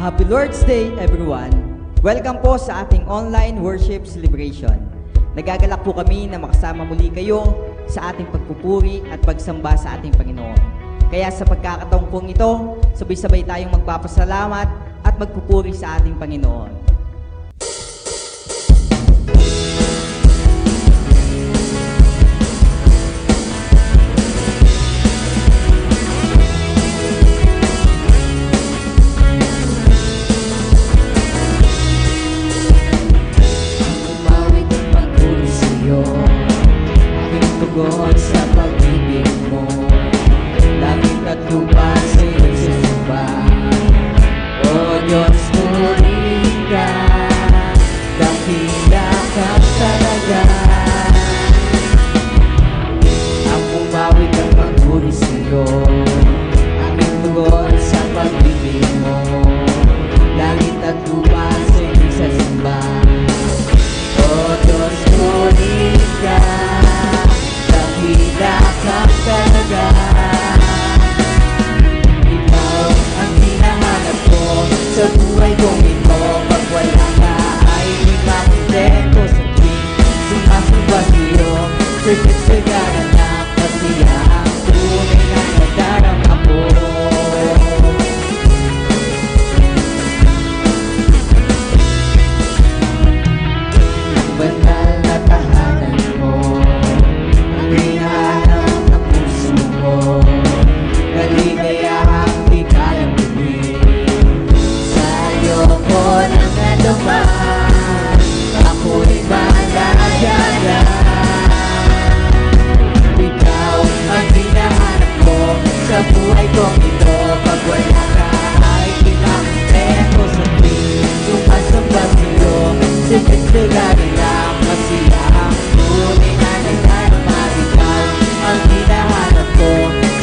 Happy Lord's Day, everyone! Welcome po sa ating online worship celebration. Nagagalak po kami na makasama muli kayo sa ating pagpupuri at pagsamba sa ating Panginoon. Kaya sa pagkakataong pong ito, sabay-sabay tayong magpapasalamat at magpupuri sa ating Panginoon. Tugon sa pag-ibig mo, langit at lupa sa'yo nagsasamba. O Diyos, purihin ka, dakila ka talaga. Ang umawit ang pagpuri sa'yo, aking tugon sa pag-ibig mo, langit at lupa sa'yo nagsasamba. O Diyos, purihin ka, dakila ka talaga. Ikaw ang hinahanap ko sa buhay kong ito. Pag wala ka ay di makontento sa tuwing sumasamba sa'yo. Sa'yo na kasi ang tunay na nadarama ko. Ang banal na tahanan mo, hinahanap ng puso ko, kaligayahang di kayang gawin. Sa'yo ko nang alaman, ako'y malagala. Ikaw ang hinahanap ko sa buhay kong ito. Pag wala ka ay di makontento sa tuwing sumasamba sa'yo. Sigit-sigari lang kasi ang tunay na nadarama. Ang hinahanap ko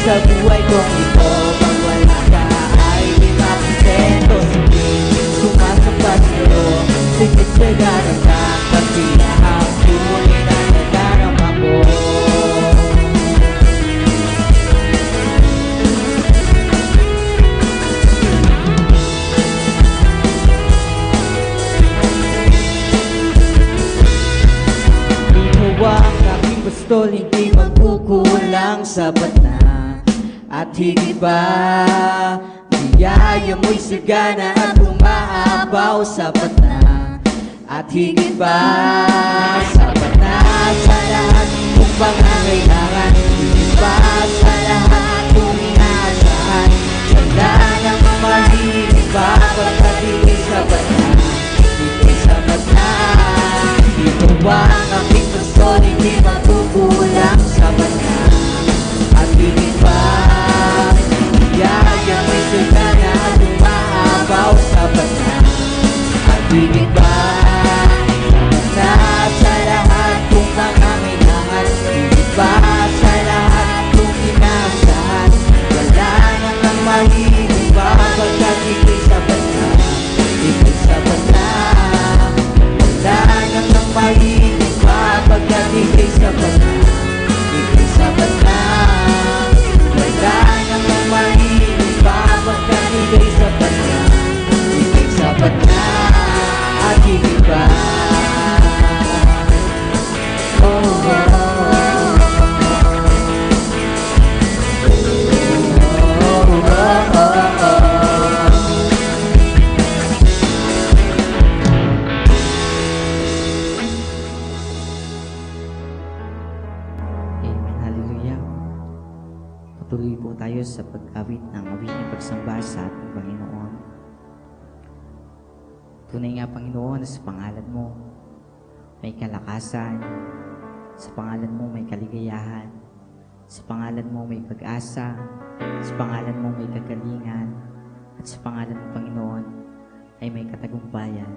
sa buhay kong ito. Pag wala ka ay di makontento sa tuwing sumasamba sa'yo. Sigit-sigari lang kasi ang tunay na nadarama ko. Ikaw ang aking gusto, hindi magkukulang, sapat na. At higit pa, biyaya mo'y sigana at umaabaw, sapat na. At higit pa, sapat na sa lahat kung pangangailangan. Higit pa sa lahat kung inaasahan. Wala nang mamahilig pa pagkat higit sapat na. Higit sapat na. Ikaw ang aking gusto, hindi magkukulang, sapat na. At higit pa, biyaya mo'y sigana at umaabaw, sapat na. At higit pa, sapat na sa lahat kung pangangailangan. Higit pa sa lahat kung inaasahan. Wala nang ang mahilig pa pagkat higit sapat na. Higit sapat na. Wala nang ang mahilig pa pagkat higit sapat na. Higit sapat na. Wala nang ang mahilig pa pagkat higit sapat na. Higit sapat na. At higit pa. Oh, oh, oh. Amen. Hallelujah. Patuloy po tayo sa pag-awit ng awiting pagsamba sa ating Panginoon. Tunay nga, Panginoon, na sa pangalan mo may kalakasan, sa pangalan mo may kaligayahan, sa pangalan mo may pag-asa, sa pangalan mo may kagalingan, at sa pangalan mo, Panginoon, ay may katagumpayan.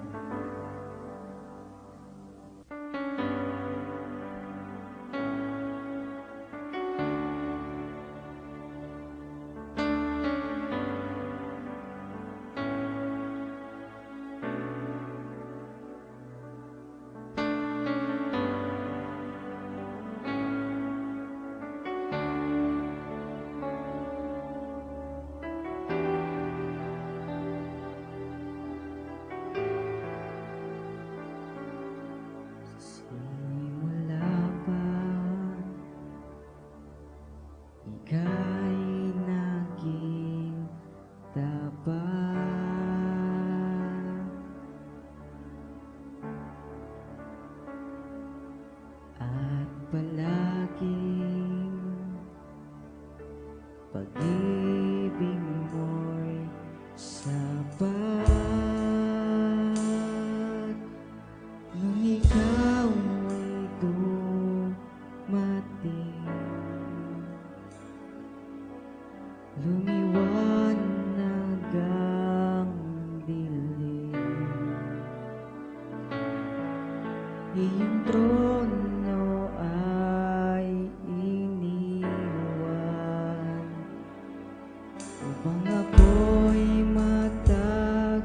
ba? At palaging pag-ibig mo'y sapat nung ikaw ay dumating. Lumiwanag ang dilim, iyong trono ay iniwan upang ako'y matagpuan.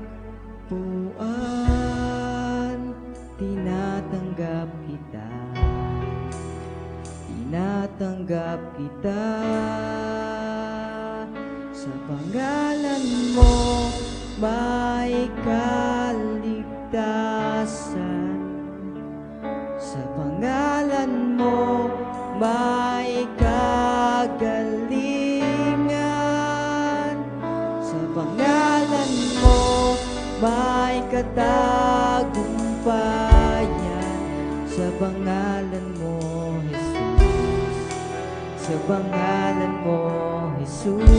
Tinatanggap kita, tinatanggap kita. Sa pangalan mo may kaligtasan, sa pangalan mo may kagalingan, sa pangalan mo may katagumpayan, sa pangalan mo, Jesus, sa pangalan mo, Jesus.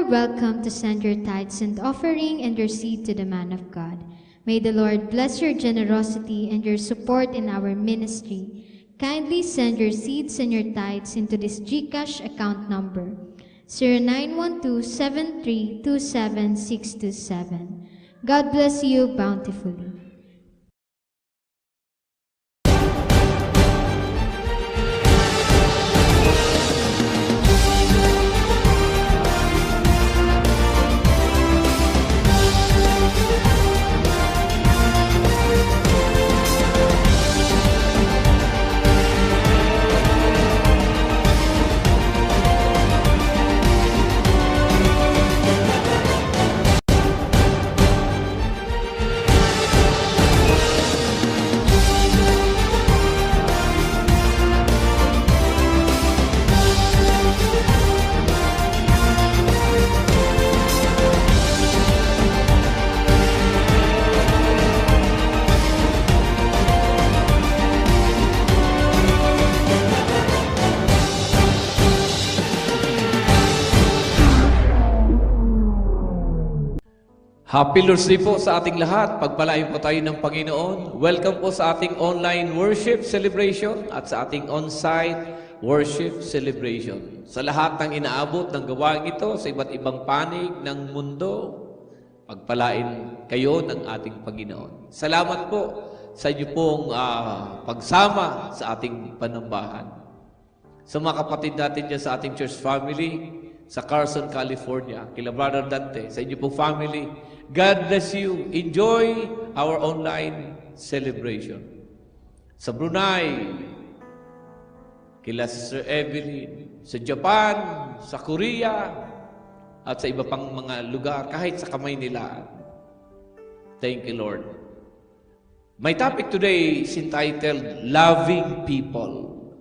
welcome to send your tithes and offering and your seed to the man of God. May the Lord bless your generosity and your support in our ministry. Kindly send your seeds and your tithes into this GCash account number, 0912-7327627. God bless you bountifully. Happy Lord's Day po sa ating lahat. Pagpalain po tayo ng Panginoon. Welcome po sa ating online worship celebration at sa ating on-site worship celebration. Sa lahat ng inaabot ng gawain ito sa iba't ibang panig ng mundo, pagpalain kayo ng ating Panginoon. Salamat po sa inyo pong pagsama sa ating panambahan. Sa mga kapatid natin dyan sa ating church family, sa Carson, California, kila Brother Dante, sa inyo pong family, God bless you. Enjoy our online celebration. Sa Brunei, kila Sister Evelyn, sa Japan, sa Korea, at sa iba pang mga lugar, kahit sa kamay nila. Thank you, Lord. My topic today is entitled, Loving People,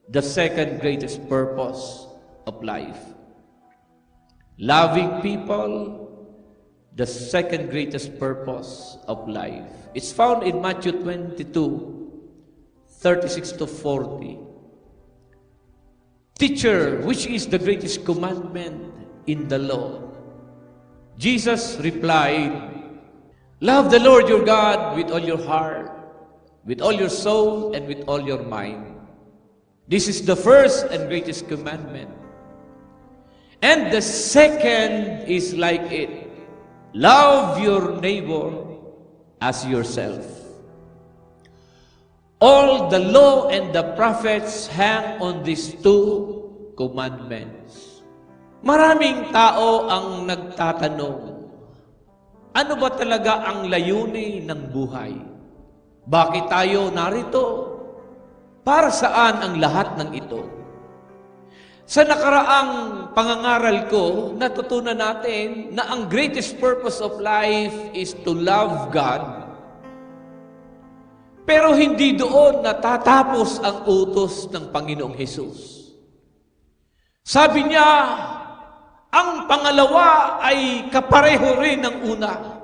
the second greatest purpose of life. Loving people, the second greatest purpose of life. It's found in Matthew 22:36-40. Teacher, which is the greatest commandment in the law? Jesus replied, love the Lord your God with all your heart, with all your soul, and with all your mind. This is the first and greatest commandment. And the second is like it. Love your neighbor as yourself. All the law and the prophets hang on these two commandments. Maraming tao ang nagtatanong, ano ba talaga ang layunin ng buhay? Bakit tayo narito? Para saan ang lahat ng ito? Sa nakaraang pangangaral ko, natutunan natin na ang greatest purpose of life is to love God. Pero hindi doon natatapos ang utos ng Panginoong Hesus. Sabi niya, ang pangalawa ay kapareho rin ng una.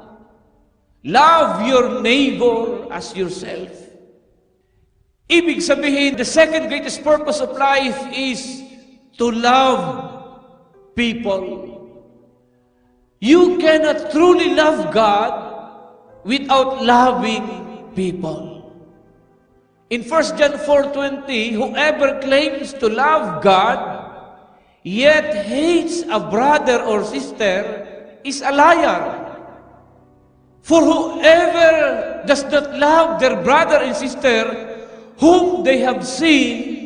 Love your neighbor as yourself. Ibig sabihin, the second greatest purpose of life is to love people. You cannot truly love God without loving people. In 1 John 4:20, whoever claims to love God yet hates a brother or sister is a liar. For whoever does not love their brother and sister whom they have seen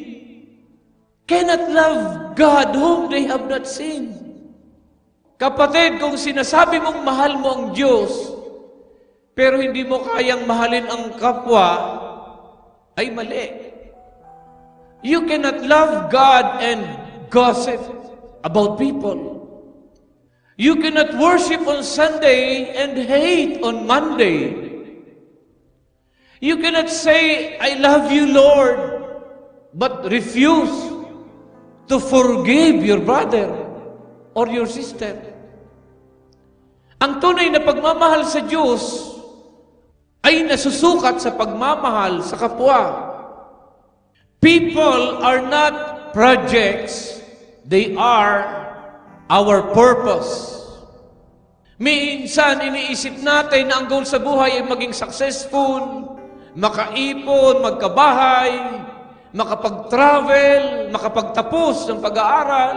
cannot love God whom they have not seen. Kapatid, kung sinasabi mong mahal mo ang Diyos, pero hindi mo kayang mahalin ang kapwa, ay mali. You cannot love God and gossip about people. You cannot worship on Sunday and hate on Monday. You cannot say, I love you, Lord, but refuse to forgive your brother or your sister. Ang tunay na pagmamahal sa Diyos ay nasusukat sa pagmamahal sa kapwa. People are not projects, they are our purpose. Minsan, iniisip natin na ang goal sa buhay ay maging successful, makaipon, magkabahay, makapag-travel, makapagtapos ng pag-aaral.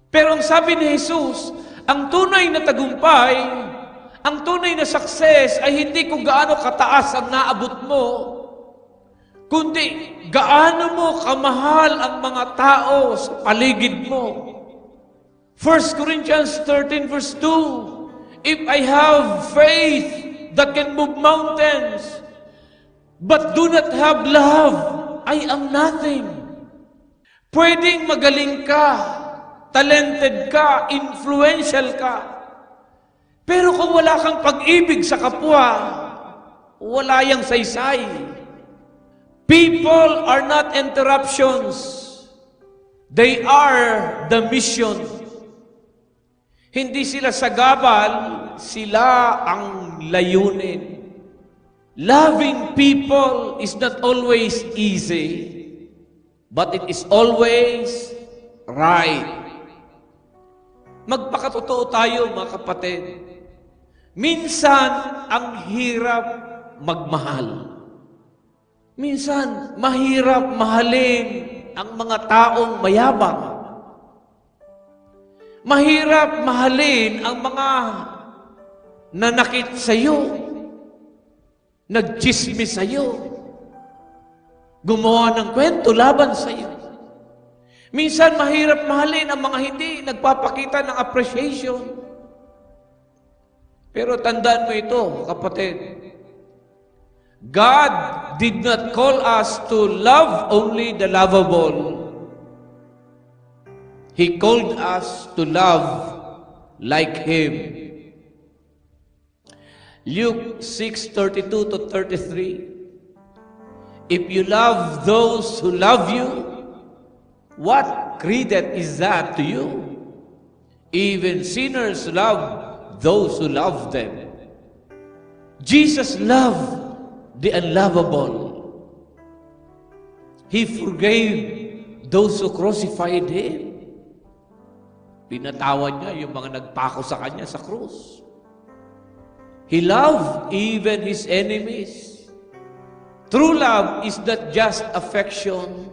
Pero ang sabi ni Jesus, ang tunay na tagumpay, ang tunay na success ay hindi kung gaano kataas ang naabot mo, kundi gaano mo kamahal ang mga tao sa paligid mo. 1 Corinthians 13 verse 2, if I have faith that can move mountains, but do not have love, I am nothing. Pwedeng magaling ka, talented ka, influential ka, pero kung wala kang pag-ibig sa kapwa, wala yang saysay. People are not interruptions. They are the mission. Hindi sila sagabal, sila ang layunin. Loving people is not always easy, but it is always right. Magpakatotoo tayo, mga kapatid. Minsan, ang hirap magmahal. Minsan, mahirap mahalin ang mga taong mayabang. Mahirap mahalin ang mga nanakit sa iyo, nagchismis sa iyo, gumawa ng kwento laban sa iyo. Minsan mahirap mahalin ang mga hindi nagpapakita ng appreciation. Pero tandaan mo ito, kapatid. God did not call us to love only the lovable. He called us to love like Him. Luke 6:32 to 33. If you love those who love you, what credit is that to you? Even sinners love those who love them. Jesus loved the unlovable. He forgave those who crucified Him. Pinatawad niya yung mga nagpako sa Kanya sa krus. He loved even His enemies. True love is not just affection,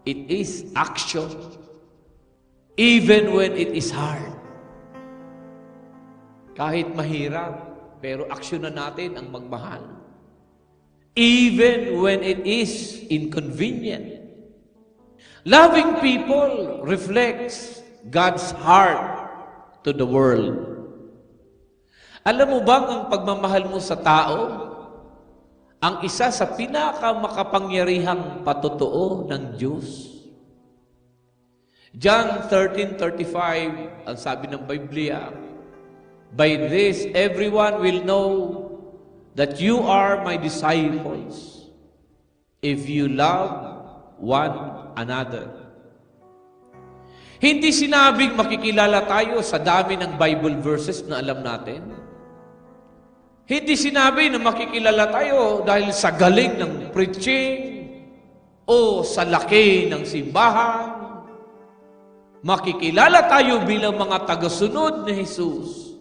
it is action. Even when it is hard. Kahit mahirap, pero aksyon na natin ang magmahal. Even when it is inconvenient. Loving people reflects God's heart to the world. Alam mo bang ang pagmamahal mo sa tao, ang isa sa pinakamakapangyarihang patotoo ng Diyos? John 13:35, ang sabi ng Biblia, by this everyone will know that you are my disciples if you love one another. Hindi sinabing makikilala tayo sa dami ng Bible verses na alam natin. Hindi sinabi na makikilala tayo dahil sa galing ng preaching o sa laki ng simbahan. Makikilala tayo bilang mga tagasunod ni Jesus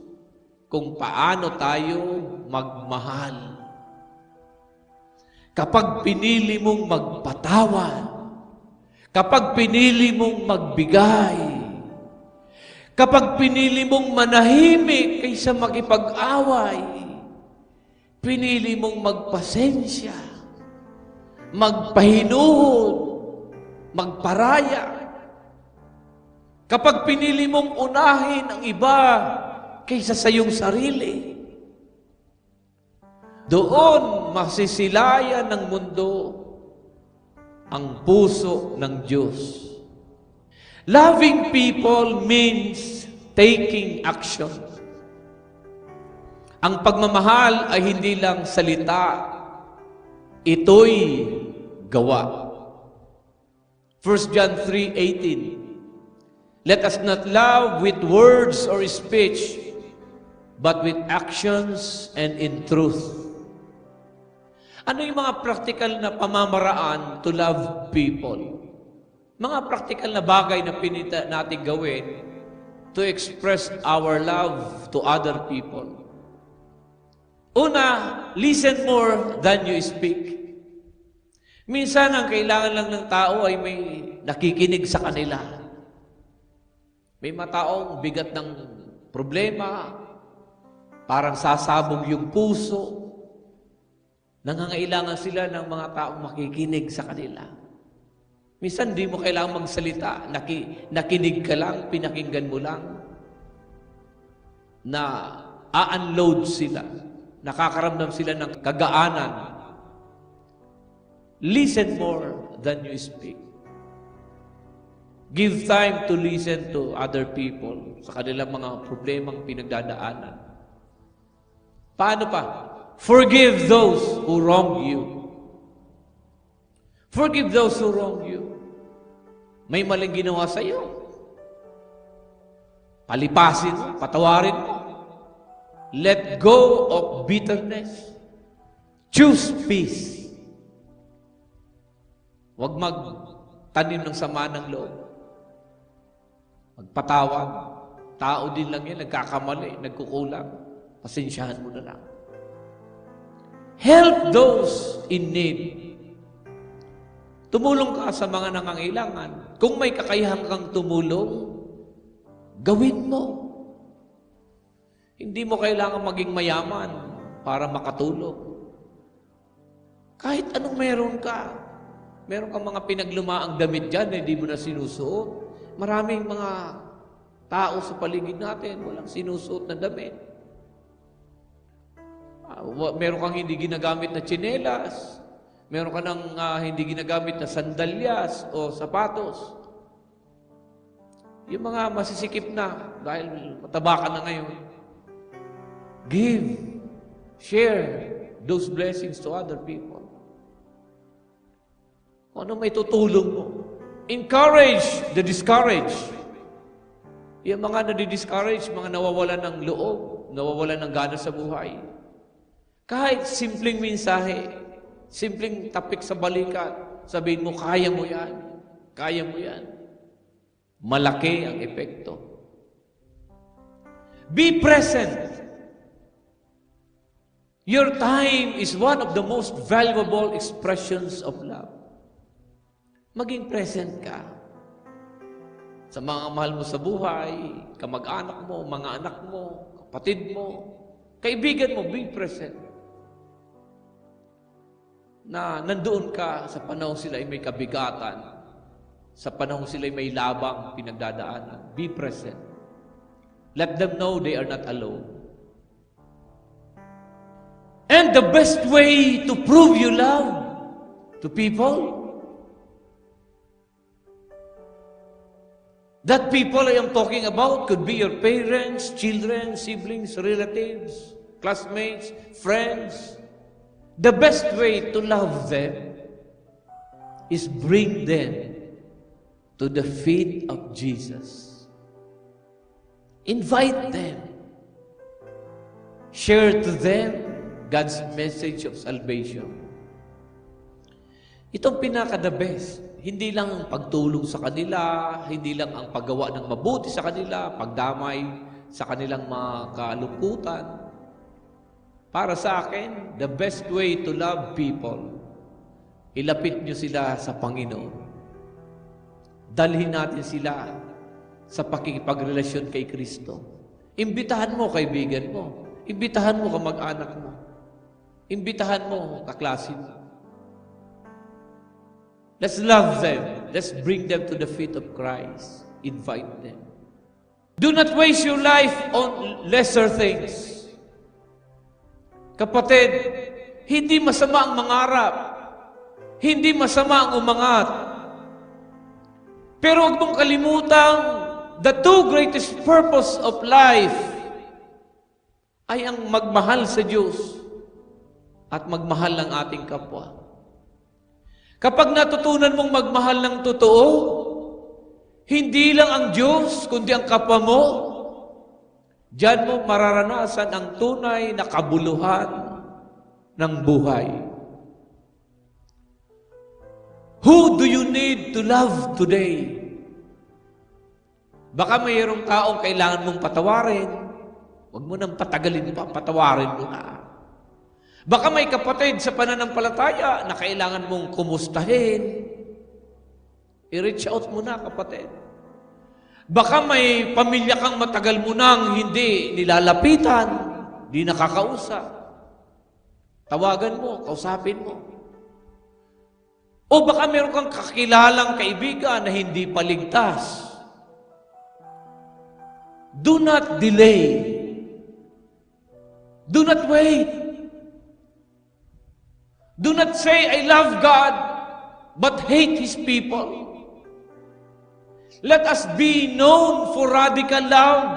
kung paano tayo magmahal. Kapag pinili mong magpatawad, kapag pinili mong magbigay, kapag pinili mong manahimik kaysa makipag-away, pinili mong magpasensya, magpahinuhod, magparaya, kapag pinili mong unahin ang iba kaysa sa iyong sarili, doon masisilayan ng mundo ang puso ng Diyos. Loving people means taking action. Ang pagmamahal ay hindi lang salita, ito'y gawa. 1 John 3:18. Let us not love with words or speech, but with actions and in truth. Ano yung mga practical na pamamaraan to love people? Mga praktikal na bagay na pinita natin gawin to express our love to other people. Una, listen more than you speak. Minsan, ang kailangan lang ng tao ay may nakikinig sa kanila. May mga taong bigat ng problema, parang sasabog yung puso. Nangangailangan sila ng mga taong makikinig sa kanila. Minsan, di mo kailangan magsalita. Nakinig ka lang, pinakinggan mo lang. Na a-unload sila. Nakakaramdam sila ng kagaanan. Listen more than you speak. Give time to listen to other people sa kanilang mga problemang pinagdadaanan. Paano pa? Forgive those who wrong you. Forgive those who wrong you. May maling ginawa sa iyo. Palipasin mo, patawarin mo. Let go of bitterness. Choose peace. Huwag magtanim ng sama ng loob. Magpatawad. Tao din lang yan, nagkakamali, nagkukulang. Pasensyahan mo na lang. Help those in need. Tumulong ka sa mga nangangailangan. Kung may kakayahan kang tumulong, gawin mo. Hindi mo kailangan maging mayaman para makatulong. Kahit anong meron ka. Meron kang mga pinaglumaang damit dyan na hindi mo na sinusuot. Maraming mga tao sa paligid natin walang sinusuot na damit. Meron kang hindi ginagamit na tsinelas. Meron ka ng hindi ginagamit na sandalyas o sapatos. Yung mga masisikip na dahil mataba ka na ngayon. Give, share those blessings to other people. Kung ano may tutulong mo. Encourage the discouraged. Yung mga nadi-discourage, mga nawawalan ng loob, nawawalan ng gana sa buhay. Kahit simpleng mensahe, simpleng tapik sa balikat, sabihin mo, kaya mo yan. Kaya mo yan. Malaki ang epekto. Be present. Your time is one of the most valuable expressions of love. Maging present ka. Sa mga mahal mo sa buhay, kamag-anak mo, mga anak mo, kapatid mo, kaibigan mo, be present. Na nandoon ka sa panahon sila ay may kabigatan, sa panahon sila ay may labang pinagdadaanan. Be present. Let them know they are not alone. And the best way to prove you love to people, that people I am talking about could be your parents, children, siblings, relatives, classmates, friends. The best way to love them is bring them to the feet of Jesus. Invite them. Share to them God's message of salvation. Itong pinaka-the best. Hindi lang ang pagtulong sa kanila, hindi lang ang paggawa ng mabuti sa kanila, pagdamay sa kanilang mga kalungkutan. Para sa akin, the best way to love people, ilapit nyo sila sa Panginoon. Dalhin natin sila sa pakikipagrelasyon kay Kristo. Imbitahan mo kaibigan mo. Imbitahan mo kamag-anak mo. Imbitahan mo kaklase mo. Let's love them. Let's bring them to the feet of Christ. Invite them. Do not waste your life on lesser things. Kapatid, hindi masama ang mangarap. Hindi masama ang umangat. Pero huwag mong kalimutan, the two greatest purpose of life ay ang magmahal sa Diyos at magmahal ng ating kapwa. Kapag natutunan mong magmahal ng totoo, hindi lang ang Diyos, kundi ang kapwa mo, diyan mo mararanasan ang tunay na kabuluhan ng buhay. Who do you need to love today? Baka mayroong taong kailangan mong patawarin. Huwag mo nang patagalin pa, patawarin mo na. Baka may kapatid sa pananampalataya na kailangan mong kumustahin. I-reach out mo na, kapatid. Baka may pamilya kang matagal mo nang hindi nilalapitan, hindi nakakausap. Tawagan mo, kausapin mo. O baka meron kang kakilalang kaibigan na hindi paligtas. Do not delay. Do not wait. Do not say, I love God, but hate His people. Let us be known for radical love,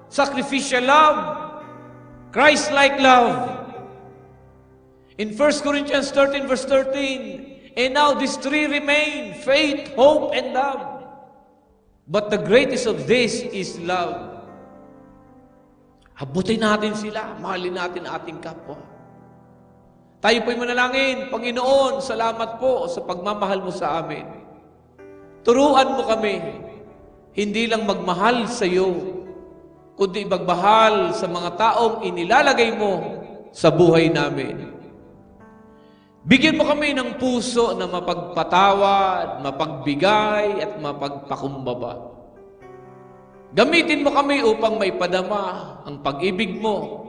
sacrificial love, Christ-like love. In 1 Corinthians 13, verse 13, and now these three remain, faith, hope, and love. But the greatest of this is love. Habutin natin sila, mahalin natin ating kapwa. Tayo po'y manalangin, Panginoon, salamat po sa pagmamahal mo sa amin. Turuan mo kami, hindi lang magmahal sa iyo, kundi magmahal sa mga taong inilalagay mo sa buhay namin. Bigyan mo kami ng puso na mapagpatawad, mapagbigay, at mapagpakumbaba. Gamitin mo kami upang maipadama ang pag-ibig mo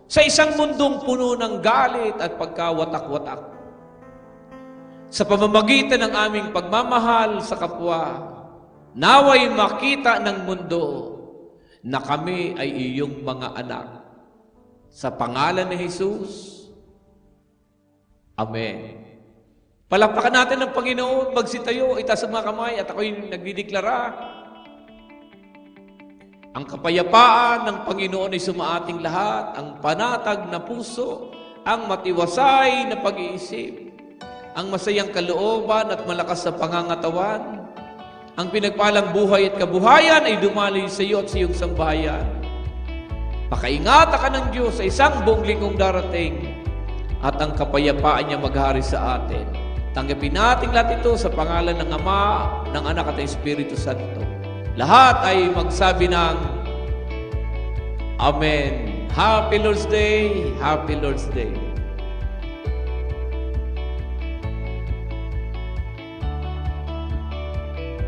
sa isang mundong puno ng galit at pagkawatak-watak. Sa pamamagitan ng aming pagmamahal sa kapwa, naway makita ng mundo na kami ay iyong mga anak. Sa pangalan ni Jesus, Amen. Palakpakan natin ng Panginoon, magsitayo, itaas ang mga kamay at ako'y nagdideklara. Ang kapayapaan ng Panginoon ay sumaating lahat, ang panatag na puso, ang matiwasay na pag-iisip, ang masayang kalooban at malakas na pangangatawan, ang pinagpalang buhay at kabuhayan ay dumaloy sa iyo at sa iyong sambahayan. Pakaingatan ka ng Diyos sa isang buong linggong darating, at ang kapayapaan niya maghari sa atin. Tanggapin natin lahat ito sa pangalan ng Ama, ng Anak at ng Espiritu Santo. Lahat ay magsabi ng Amen. Happy Lord's Day, Happy Lord's Day.